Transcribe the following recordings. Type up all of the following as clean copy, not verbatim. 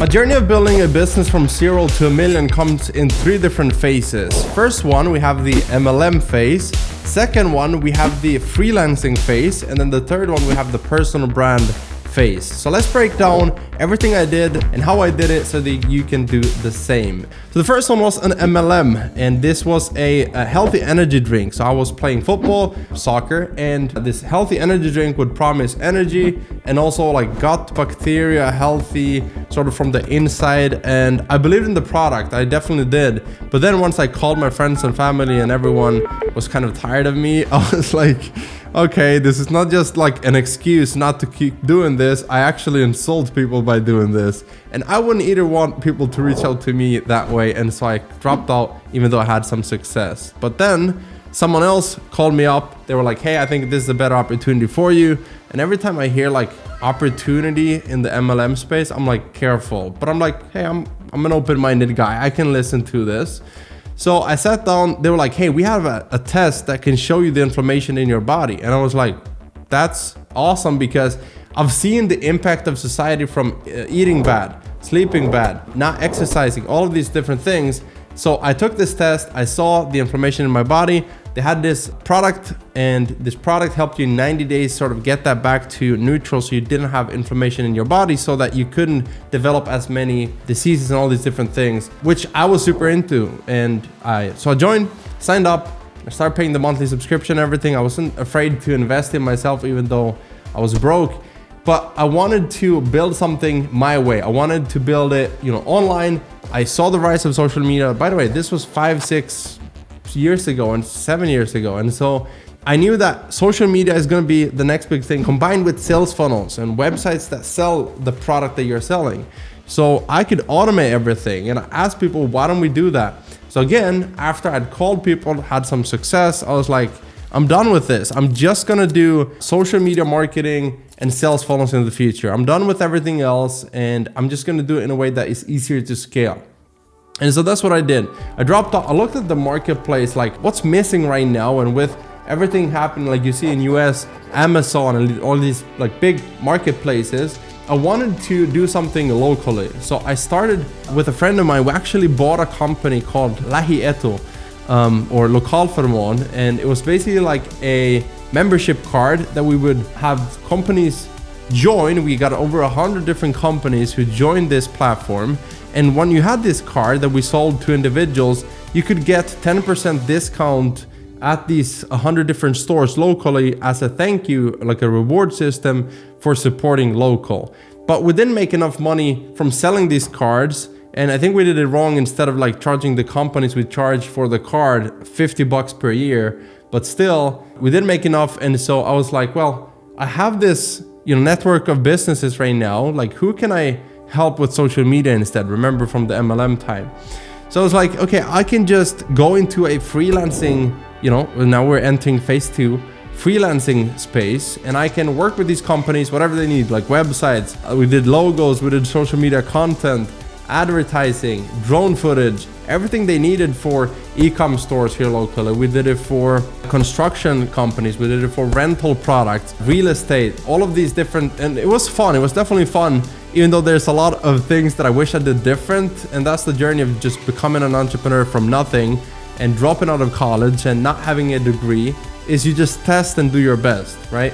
My journey of building a business from 0 to $1 million comes in 3 different phases. First one, we have the MLM phase. Second one, we have the freelancing phase. And then the third one, we have the personal brand phase. So let's break down everything I did and how I did it so that you can do the same. So the first one was an MLM, and this was a healthy energy drink. So I was playing football, soccer, and this healthy energy drink would promise energy and also like gut bacteria, healthy sort of from the inside. And I believed in the product, I definitely did. But then once I called my friends and family and everyone was kind of tired of me, I was like, okay, this is not just like an excuse not to keep doing this. I actually insult people by doing this. And I wouldn't either want people to reach out to me that way. And so I dropped out even though I had some success. But then someone else called me up. They were like, hey, I think this is a better opportunity for you. And every time I hear like opportunity in the MLM space, I'm like, careful. But I'm like, hey, I'm an open-minded guy. I can listen to this. So I sat down, they were like, hey, we have a test that can show you the inflammation in your body. And I was like, that's awesome, because I've seen the impact of society from eating bad, sleeping bad, not exercising, all of these different things. So I took this test, I saw the inflammation in my body. They had this product, and this product helped you in 90 days sort of get that back to neutral, so you didn't have inflammation in your body, so that you couldn't develop as many diseases and all these different things, which I was super into. And so I joined, signed up, I started paying the monthly subscription, everything. I wasn't afraid to invest in myself even though I was broke, but I wanted to build something my way. I wanted to build it, online. I saw the rise of social media. By the way, this was 5-6 years ago and 7 years ago. And so I knew that social media is going to be the next big thing, combined with sales funnels and websites that sell the product that you're selling. So I could automate everything. And I asked people, why don't we do that? So again, after I'd called people, had some success, I was like, I'm done with this. I'm just going to do social media marketing and sales funnels in the future. I'm done with everything else, and I'm just going to do it in a way that is easier to scale. And so that's what I did. I dropped off, I looked at the marketplace, like what's missing right now. And with everything happening, like you see in US, Amazon and all these like big marketplaces, I wanted to do something locally. So I started with a friend of mine. We actually bought a company called Lahi Eto, or Lokalförmån. And it was basically like a membership card that we would have companies join. We got over 100 different companies who joined this platform. And when you had this card that we sold to individuals, you could get 10% discount at these 100 different stores locally as a thank you, like a reward system for supporting local. But we didn't make enough money from selling these cards. And I think we did it wrong. Instead of like charging the companies, we charged for the card $50 per year. But still, we didn't make enough. And so I was like, well, I have this network of businesses right now. Like, who can I help with social media instead? Remember from the MLM time. So I was like, okay, I can just go into a freelancing, now we're entering phase 2, freelancing space, and I can work with these companies, whatever they need, like websites. We did logos, we did social media content, advertising, drone footage, everything they needed for e-com stores here locally. We did it for construction companies, we did it for rental products, real estate, all of these different, and it was fun. It was definitely fun, even though there's a lot of things that I wish I did different. And that's the journey of just becoming an entrepreneur from nothing and dropping out of college and not having a degree, is you just test and do your best, right?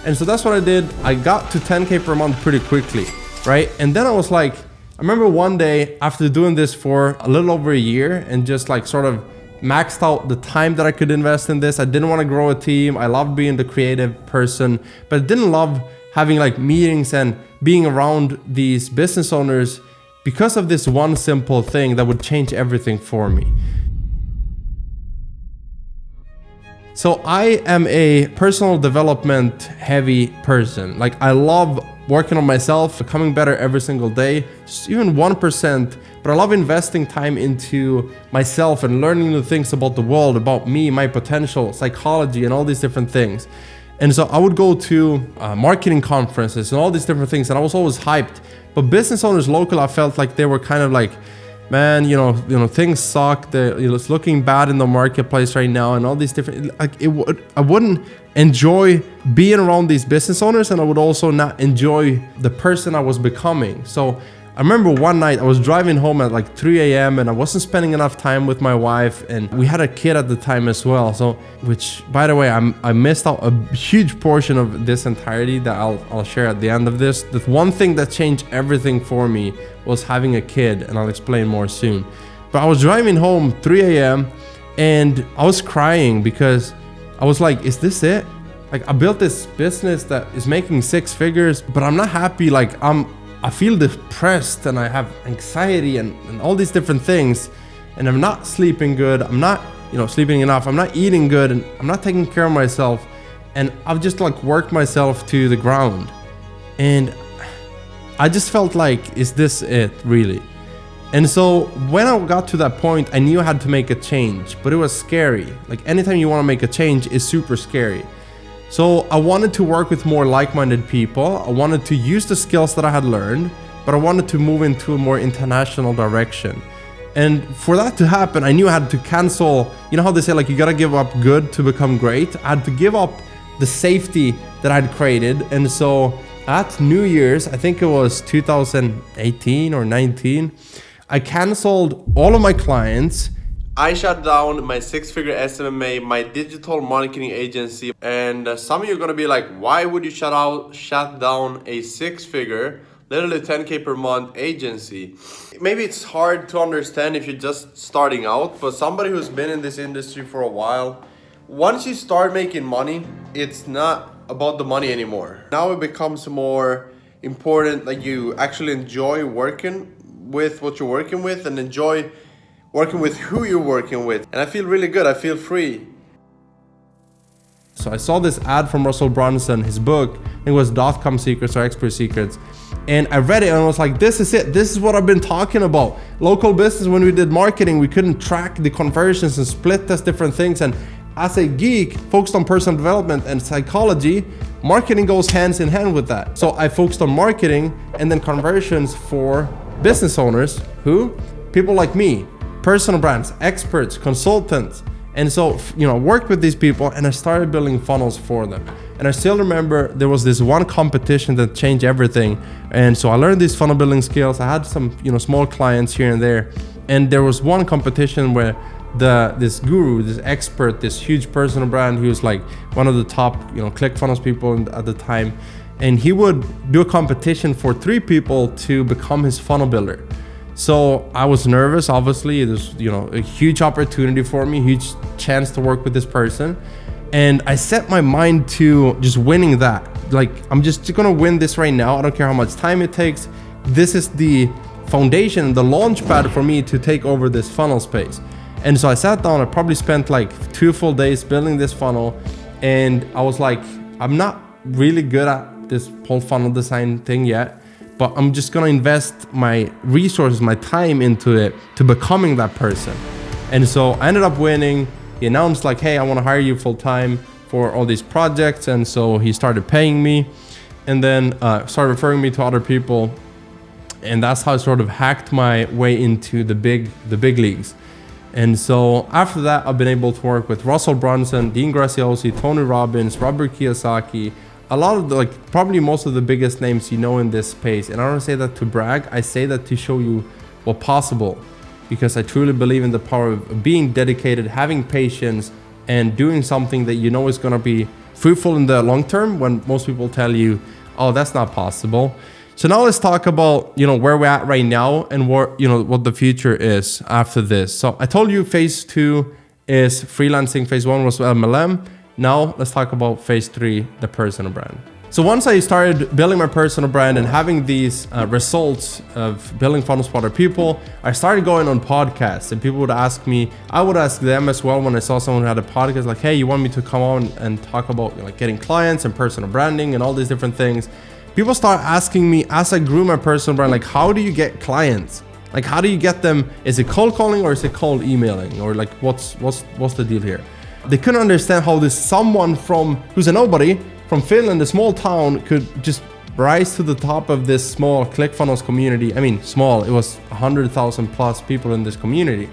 And so that's what I did. I got to 10K per month pretty quickly, right? And then I was like, I remember one day after doing this for a little over a year and just like sort of maxed out the time that I could invest in this. I didn't want to grow a team. I loved being the creative person, but I didn't love having like meetings and being around these business owners because of this one simple thing that would change everything for me. So I am a personal development heavy person. Like, I love working on myself, becoming better every single day, just even 1%. But I love investing time into myself and learning new things about the world, about me, my potential, psychology, and all these different things. And so I would go to marketing conferences and all these different things, and I was always hyped. But business owners local, I felt like they were kind of like, man, things suck. It's looking bad in the marketplace right now, and all these different, I wouldn't enjoy being around these business owners, and I would also not enjoy the person I was becoming. So remember one night I was driving home at like 3 a.m. and I wasn't spending enough time with my wife, and we had a kid at the time as well. So, which by the way, I missed out a huge portion of this entirety that I'll share at the end of this. The one thing that changed everything for me was having a kid, and I'll explain more soon. But I was driving home 3 a.m. and I was crying because I was like, is this it? Like, I built this business that is making 6 figures, but I'm not happy. Like, I feel depressed and I have anxiety and all these different things, and I'm not sleeping good. I'm not, sleeping enough. I'm not eating good, and I'm not taking care of myself. And I've just like worked myself to the ground. And I just felt like, is this it really? And so when I got to that point, I knew I had to make a change, but it was scary. Like, anytime you want to make a change is super scary. So I wanted to work with more like-minded people. I wanted to use the skills that I had learned, but I wanted to move into a more international direction. And for that to happen, I knew I had to cancel, you know how they say, like, you gotta give up good to become great? I had to give up the safety that I'd created. And so at New Year's, I think it was 2018 or 19, I canceled all of my clients. I shut down my 6-figure SMMA, my digital marketing agency. And some of you are gonna be like, why would you shut down a 6-figure, literally 10K per month agency? Maybe it's hard to understand if you're just starting out, but somebody who's been in this industry for a while, once you start making money, it's not about the money anymore. Now it becomes more important that you actually enjoy working with what you're working with and enjoy working with who you're working with. And I feel really good. I feel free. So I saw this ad from Russell Brunson, his book. It was .com Secrets or Expert Secrets. And I read it and I was like, this is it. This is what I've been talking about. Local business, when we did marketing, we couldn't track the conversions and split test different things. And as a geek focused on personal development and psychology, marketing goes hands in hand with that. So I focused on marketing and then conversions for business owners who, people like me, personal brands, experts, consultants. And so, worked with these people and I started building funnels for them. And I still remember there was this one competition that changed everything. And so I learned these funnel building skills. I had some, small clients here and there. And there was one competition where this guru, this expert, this huge personal brand, he was like one of the top, Clickfunnels people at the time. And he would do a competition for 3 people to become his funnel builder. So I was nervous, obviously. It was, a huge opportunity for me, huge chance to work with this person. And I set my mind to just winning that. Like, I'm just gonna win this right now. I don't care how much time it takes. This is the foundation, the launch pad for me to take over this funnel space. And so I sat down, I probably spent like 2 full days building this funnel. And I was like, I'm not really good at this whole funnel design thing yet, but I'm just gonna invest my resources, my time into it to becoming that person. And so I ended up winning. He announced like, hey, I wanna hire you full time for all these projects. And so he started paying me and then started referring me to other people. And that's how I sort of hacked my way into the big leagues. And so after that, I've been able to work with Russell Brunson, Graziosi, Tony Robbins, Kiyosaki, a lot of probably most of the biggest names in this space. And I don't say that to brag, I say that to show you what's possible, because I truly believe in the power of being dedicated, having patience, and doing something that is gonna be fruitful in the long term when most people tell you, oh, that's not possible. So now let's talk about, where we're at right now and what the future is after this. So I told you phase 2 is freelancing, phase 1 was MLM. Now let's talk about phase 3, the personal brand. So once I started building my personal brand and having these results of building funnels for other people, I started going on podcasts, and people would ask me, I would ask them as well when I saw someone who had a podcast, like, hey, you want me to come on and talk about getting clients and personal branding and all these different things. People start asking me as I grew my personal brand, like, how do you get clients? Like, how do you get them? Is it cold calling or is it cold emailing? Or like, what's the deal here? They couldn't understand how this someone who's a nobody from Finland, a small town, could just rise to the top of this small Clickfunnels community. I mean, small, it was 100,000 plus people in this community,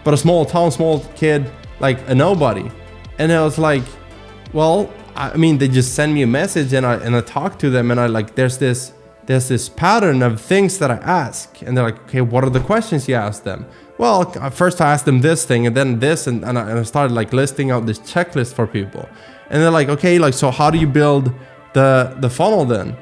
but a small town, small kid, like a nobody. And I was like, well, I mean, they just send me a message and I talk to them and there's this there's this pattern of things that I ask. And they're like, okay, what are the questions you ask them? Well, first I asked them this thing and then this, and I started like listing out this checklist for people. And they're like, okay, like, so how do you build the funnel then?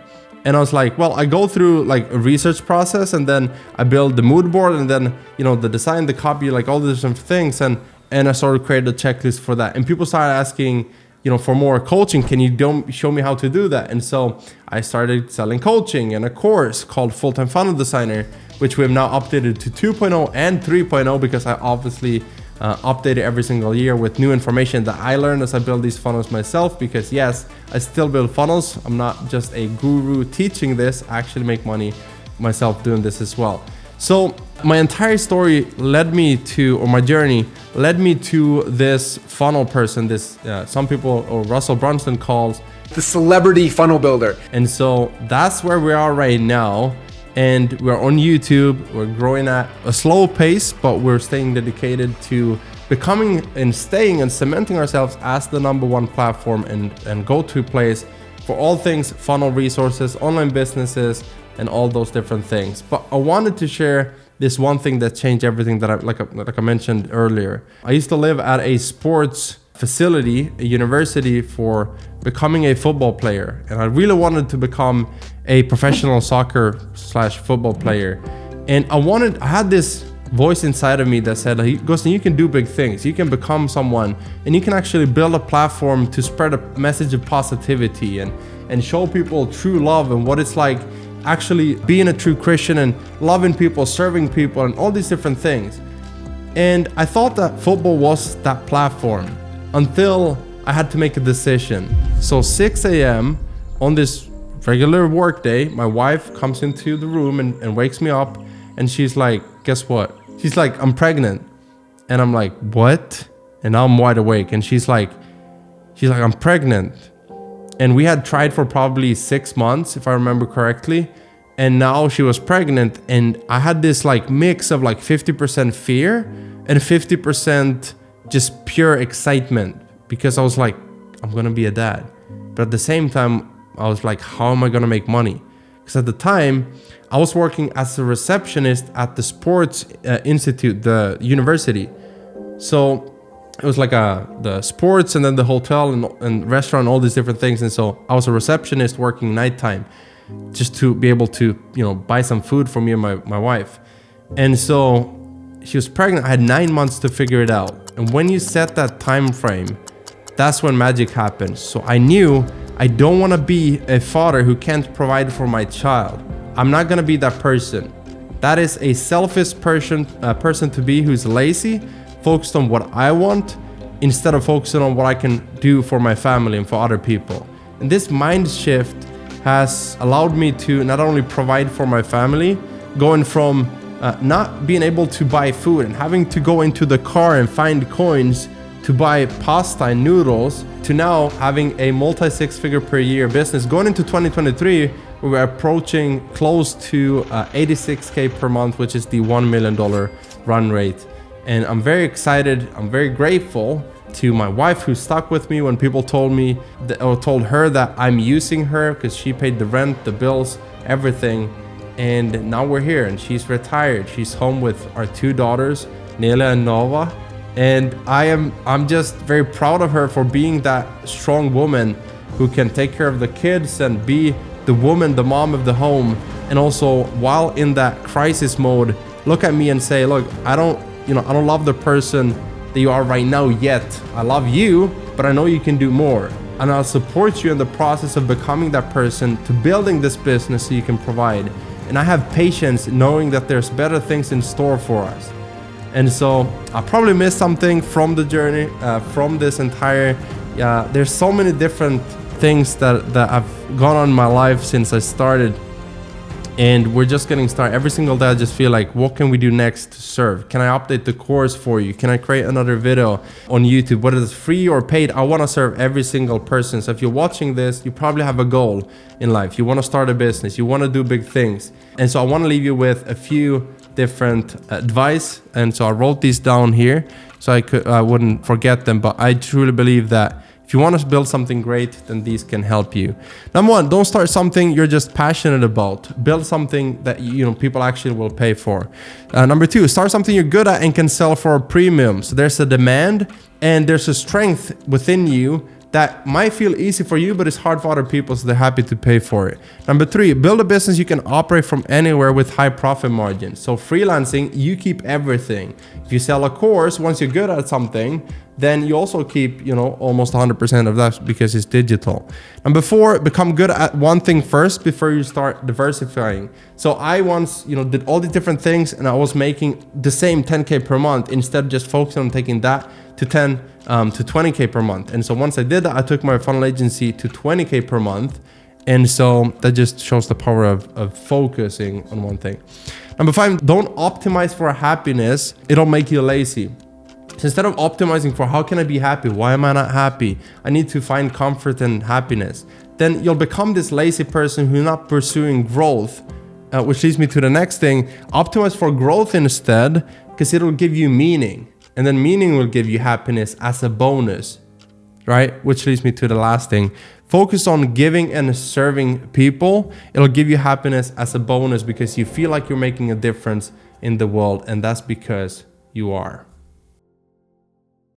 And I was like, well, I go through like a research process, and then I build the mood board, and then, you know, the design, the copy, like all the different things. And I sort of created a checklist for that. And people started asking, you know, for more coaching, can you show me how to do that? And so I started selling coaching and a course called Full-Time Funnel Designer, which we have now updated to 2.0 and 3.0, because I obviously update it every single year with new information that I learned as I build these funnels myself. Because yes, I still build funnels. I'm not just a guru teaching this. I actually make money myself doing this as well. So my entire story led me to, or my journey led me to this funnel person, this some people, or Russell Brunson calls the celebrity funnel builder. And so that's where we are right now. And we're on YouTube. We're growing at a slow pace, but we're staying dedicated to becoming and staying and cementing ourselves as the #1 platform and go-to place for all things funnel resources, online businesses, and all those different things. But I wanted to share this one thing that changed everything, that like I mentioned earlier. I used to live at a sports facility, a university, for becoming a football player. And I really wanted to become a professional soccer/football player. And I had this voice inside of me that said, hey, Gusten, you can do big things. You can become someone, and you can actually build a platform to spread a message of positivity and show people true love and what it's like actually being a true Christian and loving people, serving people, and all these different things. And I thought that football was that platform until I had to make a decision. So 6 a.m. on this regular work day, my wife comes into the room and wakes me up, and she's like, guess what? She's like, I'm pregnant. And I'm like, what? And now I'm wide awake. And she's like, I'm pregnant. And we had tried for probably 6 months, if I remember correctly. And now she was pregnant. And I had this like mix of like 50% fear and 50% just pure excitement, because I was like, I'm going to be a dad. But at the same time, I was like, how am I going to make money? Because at the time, I was working as a receptionist at the sports institute, the university. So it was like the sports and then the hotel and restaurant, all these different things. And so I was a receptionist working nighttime just to be able to, you know, buy some food for me and my wife. And so she was pregnant. I had 9 months to figure it out. And when you set that time frame, that's when magic happens. So I knew I don't want to be a father who can't provide for my child. I'm not going to be that person. That is a selfish person to be, who's lazy, focused on what I want instead of focusing on what I can do for my family and for other people. And this mind shift has allowed me to not only provide for my family, going from not being able to buy food and having to go into the car and find coins to buy pasta and noodles, to now having a multi-six-figure per year business going into 2023, where we're approaching close to 86K per month, which is the $1 million run rate. And I'm very excited. I'm very grateful to my wife, who stuck with me when people told her that I'm using her, because she paid the rent, the bills, everything. And now we're here, and she's retired. She's home with our 2 daughters, Nela and Nova. And I'm just very proud of her for being that strong woman who can take care of the kids and be the woman, the mom of the home. And also, while in that crisis mode, look at me and say, look, I don't love the person that you are right now yet. I love you, but I know you can do more. And I'll support you in the process of becoming that person, to building this business so you can provide. And I have patience knowing that there's better things in store for us. And so I probably missed something from the journey, from this entire, there's so many different things that have gone on in my life since I started. And we're just getting started. Every single day I just feel like, what can we do next to serve? Can I update the course for you? Can I create another video on YouTube? Whether it's free or paid, I want to serve every single person. So if you're watching this, you probably have a goal in life. You want to start a business. You want to do big things. And so I want to leave you with a few different advice. And so I wrote these down here so I wouldn't forget them. But I truly believe that If you want to build something great, then these can help you. Number one, don't start something you're just passionate about. Build something that people actually will pay for. Number two, start something you're good at and can sell for a premium. So there's a demand and there's a strength within you that might feel easy for you, but it's hard for other people, so they're happy to pay for it. Number three, build a business you can operate from anywhere with high profit margins. So freelancing, you keep everything. If you sell a course, once you're good at something, then you also keep, almost 100% of that because it's digital. Number four, become good at one thing first before you start diversifying. So I once, did all the different things and I was making the same 10K per month instead of just focusing on taking that to 10 to 20K per month. And so once I did that, I took my funnel agency to 20K per month. And so that just shows the power of focusing on one thing. Number five, don't optimize for happiness. It'll make you lazy. So instead of optimizing for how can I be happy? Why am I not happy? I need to find comfort and happiness. Then you'll become this lazy person who's not pursuing growth, which leads me to the next thing. Optimize for growth instead, because it'll give you meaning. And then meaning will give you happiness as a bonus, right? Which leads me to the last thing. Focus on giving and serving people. It'll give you happiness as a bonus because you feel like you're making a difference in the world. And that's because you are.